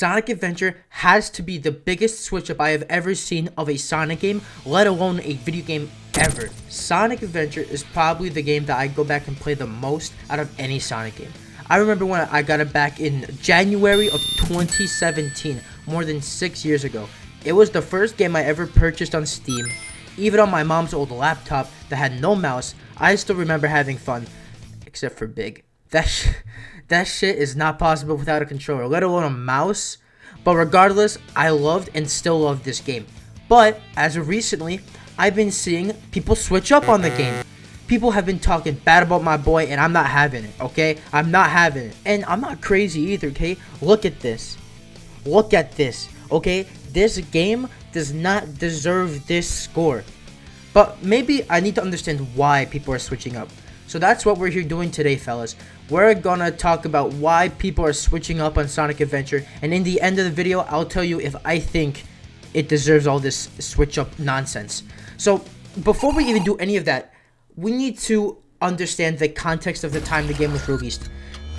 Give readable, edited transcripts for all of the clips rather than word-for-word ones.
Sonic Adventure has to be the biggest switch up I have ever seen of a Sonic game, let alone a video game ever. Sonic Adventure is probably the game that I go back and play the most out of any Sonic game. I remember when I got it back in January of 2017, more than 6 years ago. It was the first game I ever purchased on Steam. Even on my mom's old laptop that had no mouse, I still remember having fun. Except for Big. That shit is not possible without a controller, let alone a mouse. But regardless, I loved and still love this game. But as of recently, I've been seeing people switch up on the game. People have been talking bad about my boy, and I'm not having it, okay? I'm not having it. And I'm not crazy either, okay? Look at this. Look at this, okay? This game does not deserve this score. But maybe I need to understand why people are switching up. So that's what we're here doing today, fellas. We're gonna talk about why people are switching up on Sonic Adventure. And in the end of the video, I'll tell you if I think it deserves all this switch up nonsense. So before we even do any of that, we need to understand the context of the time the game was released.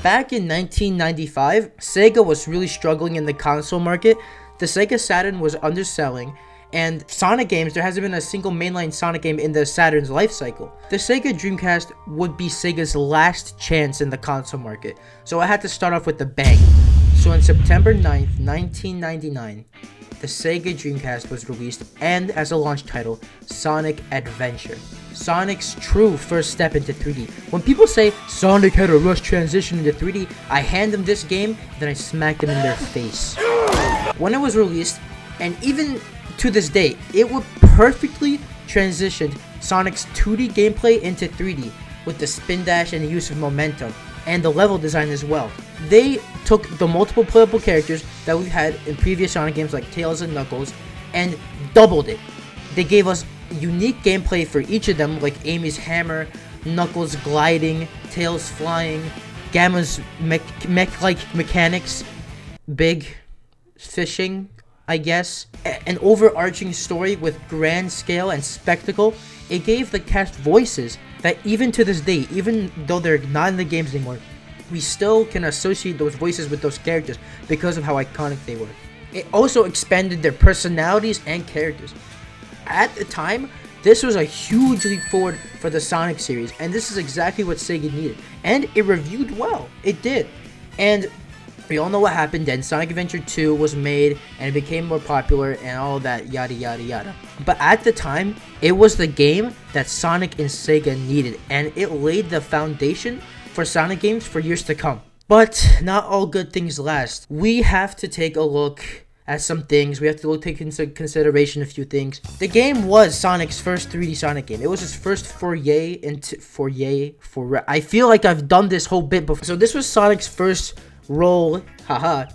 Back in 1995, Sega was really struggling in the console market. The Sega Saturn was underselling, and Sonic games, there hasn't been a single mainline Sonic game in the Saturn's life cycle. The Sega Dreamcast would be Sega's last chance in the console market, so I had to start off with a bang. So on September 9th, 1999, the Sega Dreamcast was released, and as a launch title, Sonic Adventure. Sonic's true first step into 3D. When people say Sonic had a rush transition into 3D, I hand them this game, then I smack them in their face. When it was released, and even to this day, it would perfectly transition Sonic's 2D gameplay into 3D with the spin dash and the use of momentum, and the level design as well. They took the multiple playable characters that we've had in previous Sonic games like Tails and Knuckles and doubled it. They gave us unique gameplay for each of them, like Amy's hammer, Knuckles gliding, Tails flying, Gamma's mech-like mechanics, Big fishing, I guess. An overarching story with grand scale and spectacle. It gave the cast voices that even to this day, even though they're not in the games anymore, we still can associate those voices with those characters because of how iconic they were. It also expanded their personalities and characters. At the time, this was a huge leap forward for the Sonic series, and this is exactly what Sega needed. And it reviewed well. It did. And we all know what happened then. Sonic Adventure 2 was made, and it became more popular, and all that yada yada yada. But at the time, it was the game that Sonic and Sega needed, and it laid the foundation for Sonic games for years to come. But not all good things last. We have to take a look at some things. We have to take into consideration a few things. The game was Sonic's first 3D Sonic game. It was his first foray into I feel like I've done this whole bit before. So this was Sonic's first roll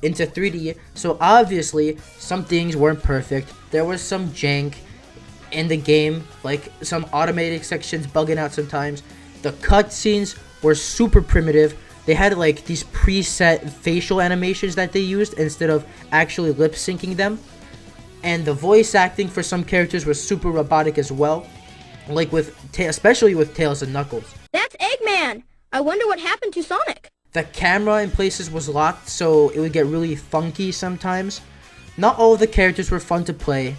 into 3D. So obviously some things weren't perfect. There was some jank in the game, like some automated sections bugging out sometimes. The cutscenes were super primitive. They had like these preset facial animations that they used instead of actually lip syncing them. And the voice acting for some characters was super robotic as well. Like especially with Tails and Knuckles. That's Eggman! I wonder what happened to Sonic. The camera in places was locked, so it would get really funky sometimes. Not all of the characters were fun to play.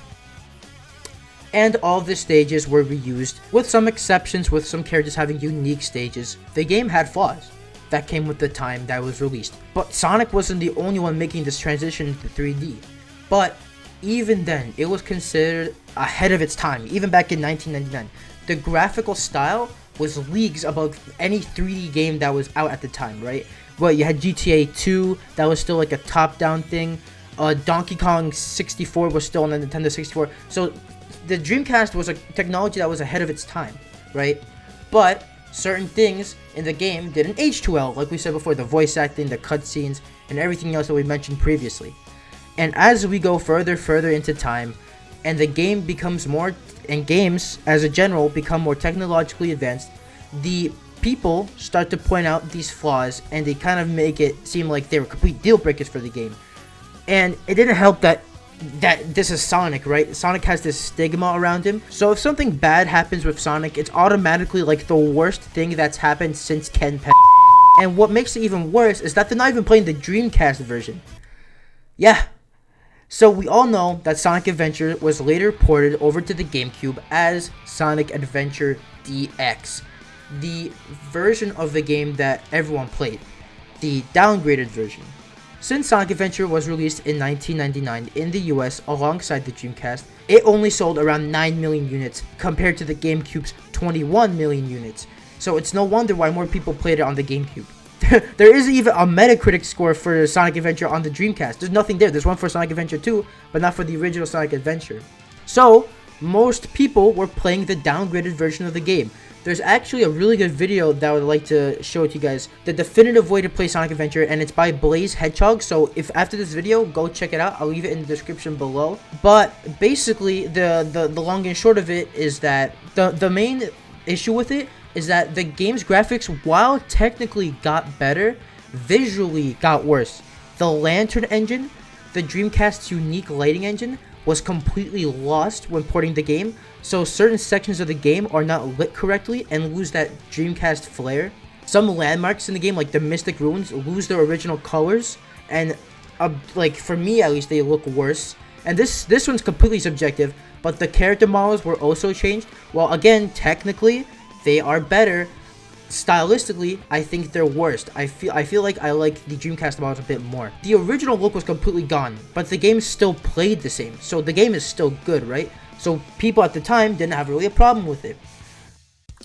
And all of the stages were reused, with some exceptions, with some characters having unique stages. The game had flaws that came with the time that was released. But Sonic wasn't the only one making this transition to 3D. But even then, it was considered ahead of its time, even back in 1999. The graphical style was leagues above any 3D game that was out at the time, right? Well, you had GTA 2, that was still like a top-down thing. Donkey Kong 64 was still on the Nintendo 64. So the Dreamcast was a technology that was ahead of its time, right? But certain things in the game didn't age too well, like we said before, the voice acting, the cutscenes, and everything else that we mentioned previously. And as we go further into time, and the game becomes more, and games as a general become more technologically advanced, the people start to point out these flaws, and they kind of make it seem like they were complete deal breakers for the game. And it didn't help that this is Sonic, right? Sonic has this stigma around him. So if something bad happens with Sonic, it's automatically like the worst thing that's happened since Ken Pen. And what makes it even worse is that they're not even playing the Dreamcast version. Yeah. So we all know that Sonic Adventure was later ported over to the GameCube as Sonic Adventure DX, the version of the game that everyone played, the downgraded version. Since Sonic Adventure was released in 1999 in the US alongside the Dreamcast, it only sold around 9 million units compared to the GameCube's 21 million units. So it's no wonder why more people played it on the GameCube. There isn't even a Metacritic score for Sonic Adventure on the Dreamcast. There's nothing there. There's one for Sonic Adventure 2, but not for the original Sonic Adventure. So, most people were playing the downgraded version of the game. There's actually a really good video that I would like to show it to you guys. The definitive way to play Sonic Adventure, and it's by Blaze Hedgehog. So if after this video, go check it out. I'll leave it in the description below. But basically, the long and short of it is that the main issue with it is that the game's graphics, while technically got better, visually got worse. The Lantern engine, the Dreamcast's unique lighting engine, was completely lost when porting the game, so certain sections of the game are not lit correctly and lose that Dreamcast flair. Some landmarks in the game, like the Mystic Ruins, lose their original colors, and like for me at least, they look worse. And this one's completely subjective, but the character models were also changed. Well, again, technically they are better. Stylistically, I think they're worse. I feel like I like the Dreamcast models a bit more. The original look was completely gone, but the game still played the same, so the game is still good, right? So people at the time didn't have really a problem with it.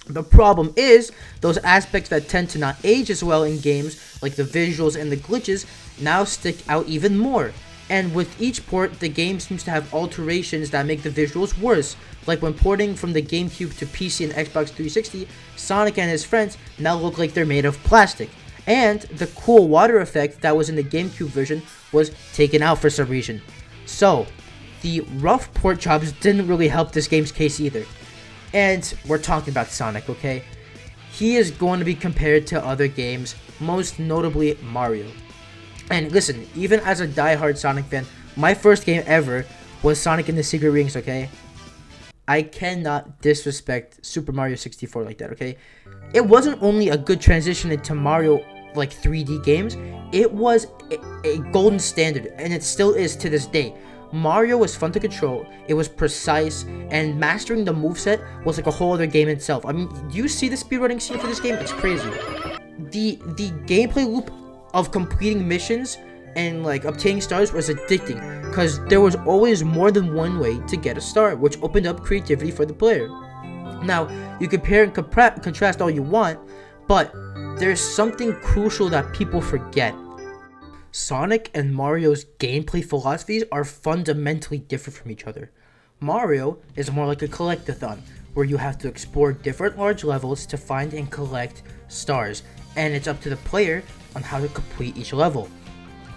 The problem is those aspects that tend to not age as well in games, like the visuals and the glitches, now stick out even more. And with each port, the game seems to have alterations that make the visuals worse. Like when porting from the GameCube to PC and Xbox 360, Sonic and his friends now look like they're made of plastic. And the cool water effect that was in the GameCube version was taken out for some reason. So, the rough port jobs didn't really help this game's case either. And we're talking about Sonic, okay? He is going to be compared to other games, most notably Mario. And listen, even as a die-hard Sonic fan, my first game ever was Sonic and the Secret Rings, okay? I cannot disrespect Super Mario 64 like that, okay? It wasn't only a good transition into Mario, like, 3D games. It was a golden standard, and it still is to this day. Mario was fun to control, it was precise, and mastering the moveset was like a whole other game itself. I mean, do you see the speedrunning scene for this game? It's crazy. The gameplay loop of completing missions and like obtaining stars was addicting, because there was always more than one way to get a star, which opened up creativity for the player. Now, you compare and contrast all you want, but there's something crucial that people forget. Sonic and Mario's gameplay philosophies are fundamentally different from each other. Mario is more like a collectathon, where you have to explore different large levels to find and collect stars, and it's up to the player on how to complete each level.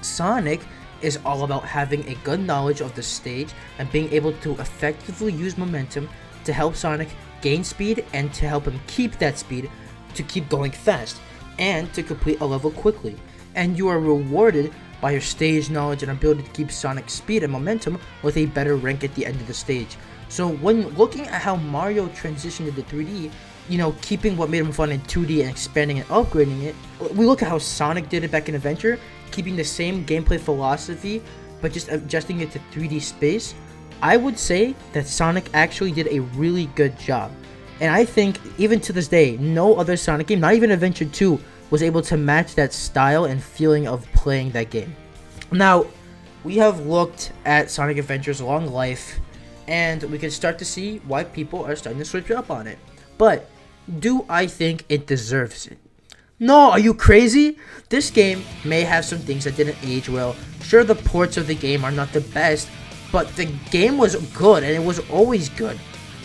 Sonic is all about having a good knowledge of the stage and being able to effectively use momentum to help Sonic gain speed and to help him keep that speed to keep going fast and to complete a level quickly. And you are rewarded by your stage knowledge and ability to keep Sonic's speed and momentum with a better rank at the end of the stage. So when looking at how Mario transitioned into 3D, you know, keeping what made him fun in 2D and expanding and upgrading it, we look at how Sonic did it back in Adventure, keeping the same gameplay philosophy, but just adjusting it to 3D space. I would say that Sonic actually did a really good job. And I think, even to this day, no other Sonic game, not even Adventure 2, was able to match that style and feeling of playing that game. Now, we have looked at Sonic Adventure's long life, and we can start to see why people are starting to switch up on it. But, do I think it deserves it? No, are you crazy? This game may have some things that didn't age well. Sure, the ports of the game are not the best, but the game was good, and it was always good.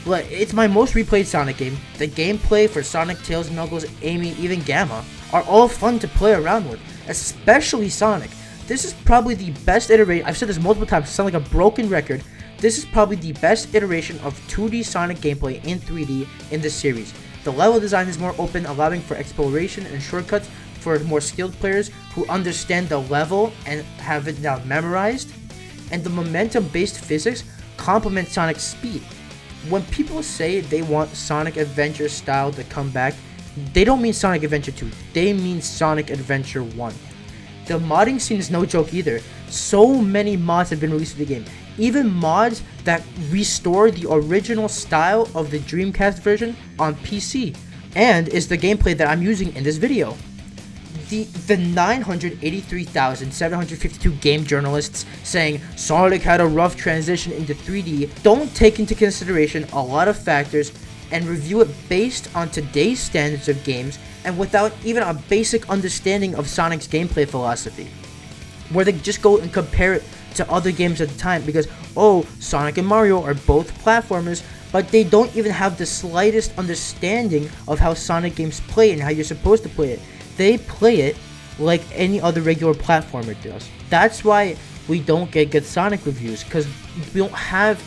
But it's my most replayed Sonic game. The gameplay for Sonic, Tails, Knuckles, Amy, even Gamma are all fun to play around with, especially Sonic. This is probably the best iteration. I've said this multiple times, I sound like a broken record. This is probably the best iteration of 2D Sonic gameplay in 3D in this series. The level design is more open, allowing for exploration and shortcuts for more skilled players who understand the level and have it now memorized. And the momentum-based physics complement Sonic's speed. When people say they want Sonic Adventure style to come back, they don't mean Sonic Adventure 2, they mean Sonic Adventure 1. the modding scene is no joke either. So many mods have been released in the game. Even mods that restore the original style of the Dreamcast version on PC. And is the gameplay that I'm using in this video. The 983,752 game journalists saying Sonic had a rough transition into 3D don't take into consideration a lot of factors and review it based on today's standards of games and without even a basic understanding of Sonic's gameplay philosophy. Where they just go and compare it to other games at the time because, oh, Sonic and Mario are both platformers, but they don't even have the slightest understanding of how Sonic games play and how you're supposed to play it. They play it like any other regular platformer does. That's why we don't get good Sonic reviews, because we don't have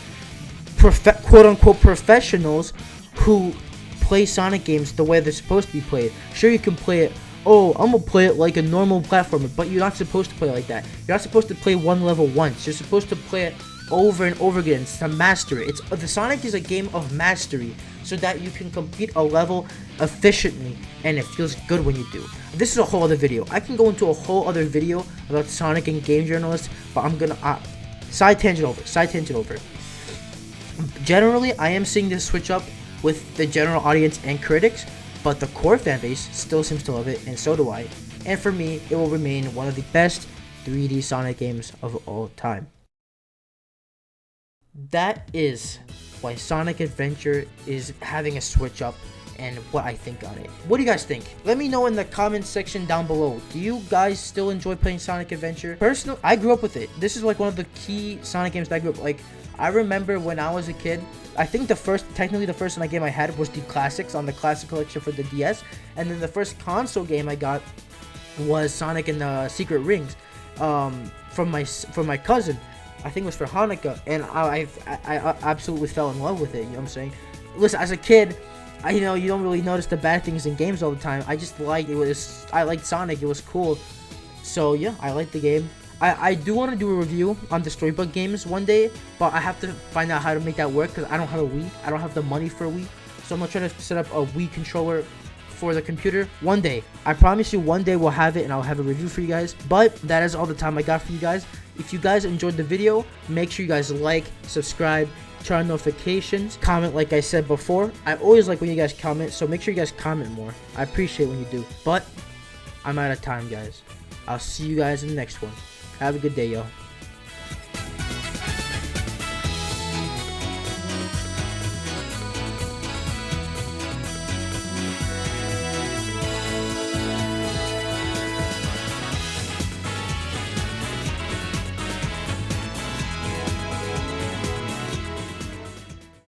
quote-unquote professionals who play Sonic games the way they're supposed to be played. Sure, you can play it, oh, I'm gonna play it like a normal platformer, but you're not supposed to play it like that. You're not supposed to play one level once. You're supposed to play it over and over again to master it. The Sonic is a game of mastery, so that you can complete a level efficiently and it feels good when you do. This is a whole other video. I can go into a whole other video about Sonic and game journalists, but I'm gonna side tangent over. Generally, I am seeing this switch up with the general audience and critics, but the core fan base still seems to love it, and so do I. And for me, it will remain one of the best 3D Sonic games of all time. That is why Sonic Adventure is having a switch up and what I think on it. What do you guys think? Let me know in the comments section down below. Do you guys still enjoy playing Sonic Adventure? Personally, I grew up with it. This is like one of the key Sonic games that I grew up like. I remember when I was a kid, I think technically the first Sonic game I had was the classics on the classic collection for the DS, and then the first console game I got was Sonic and the Secret Rings from my cousin. I think it was for Hanukkah, and I absolutely fell in love with it. You know what I'm saying? Listen, as a kid, you don't really notice the bad things in games all the time. I just liked it. I liked Sonic. It was cool. So yeah, I liked the game. I do want to do a review on the storybook games one day, but I have to find out how to make that work because I don't have a Wii. I don't have the money for a Wii, so I'm gonna try to set up a Wii controller for the computer one day. I promise you, one day we'll have it and I'll have a review for you guys. But that is all the time I got for you guys. If you guys enjoyed the video, make sure you guys like, subscribe, turn on notifications, comment like I said before. I always like when you guys comment, so make sure you guys comment more. I appreciate when you do. But I'm out of time, guys. I'll see you guys in the next one. Have a good day, y'all.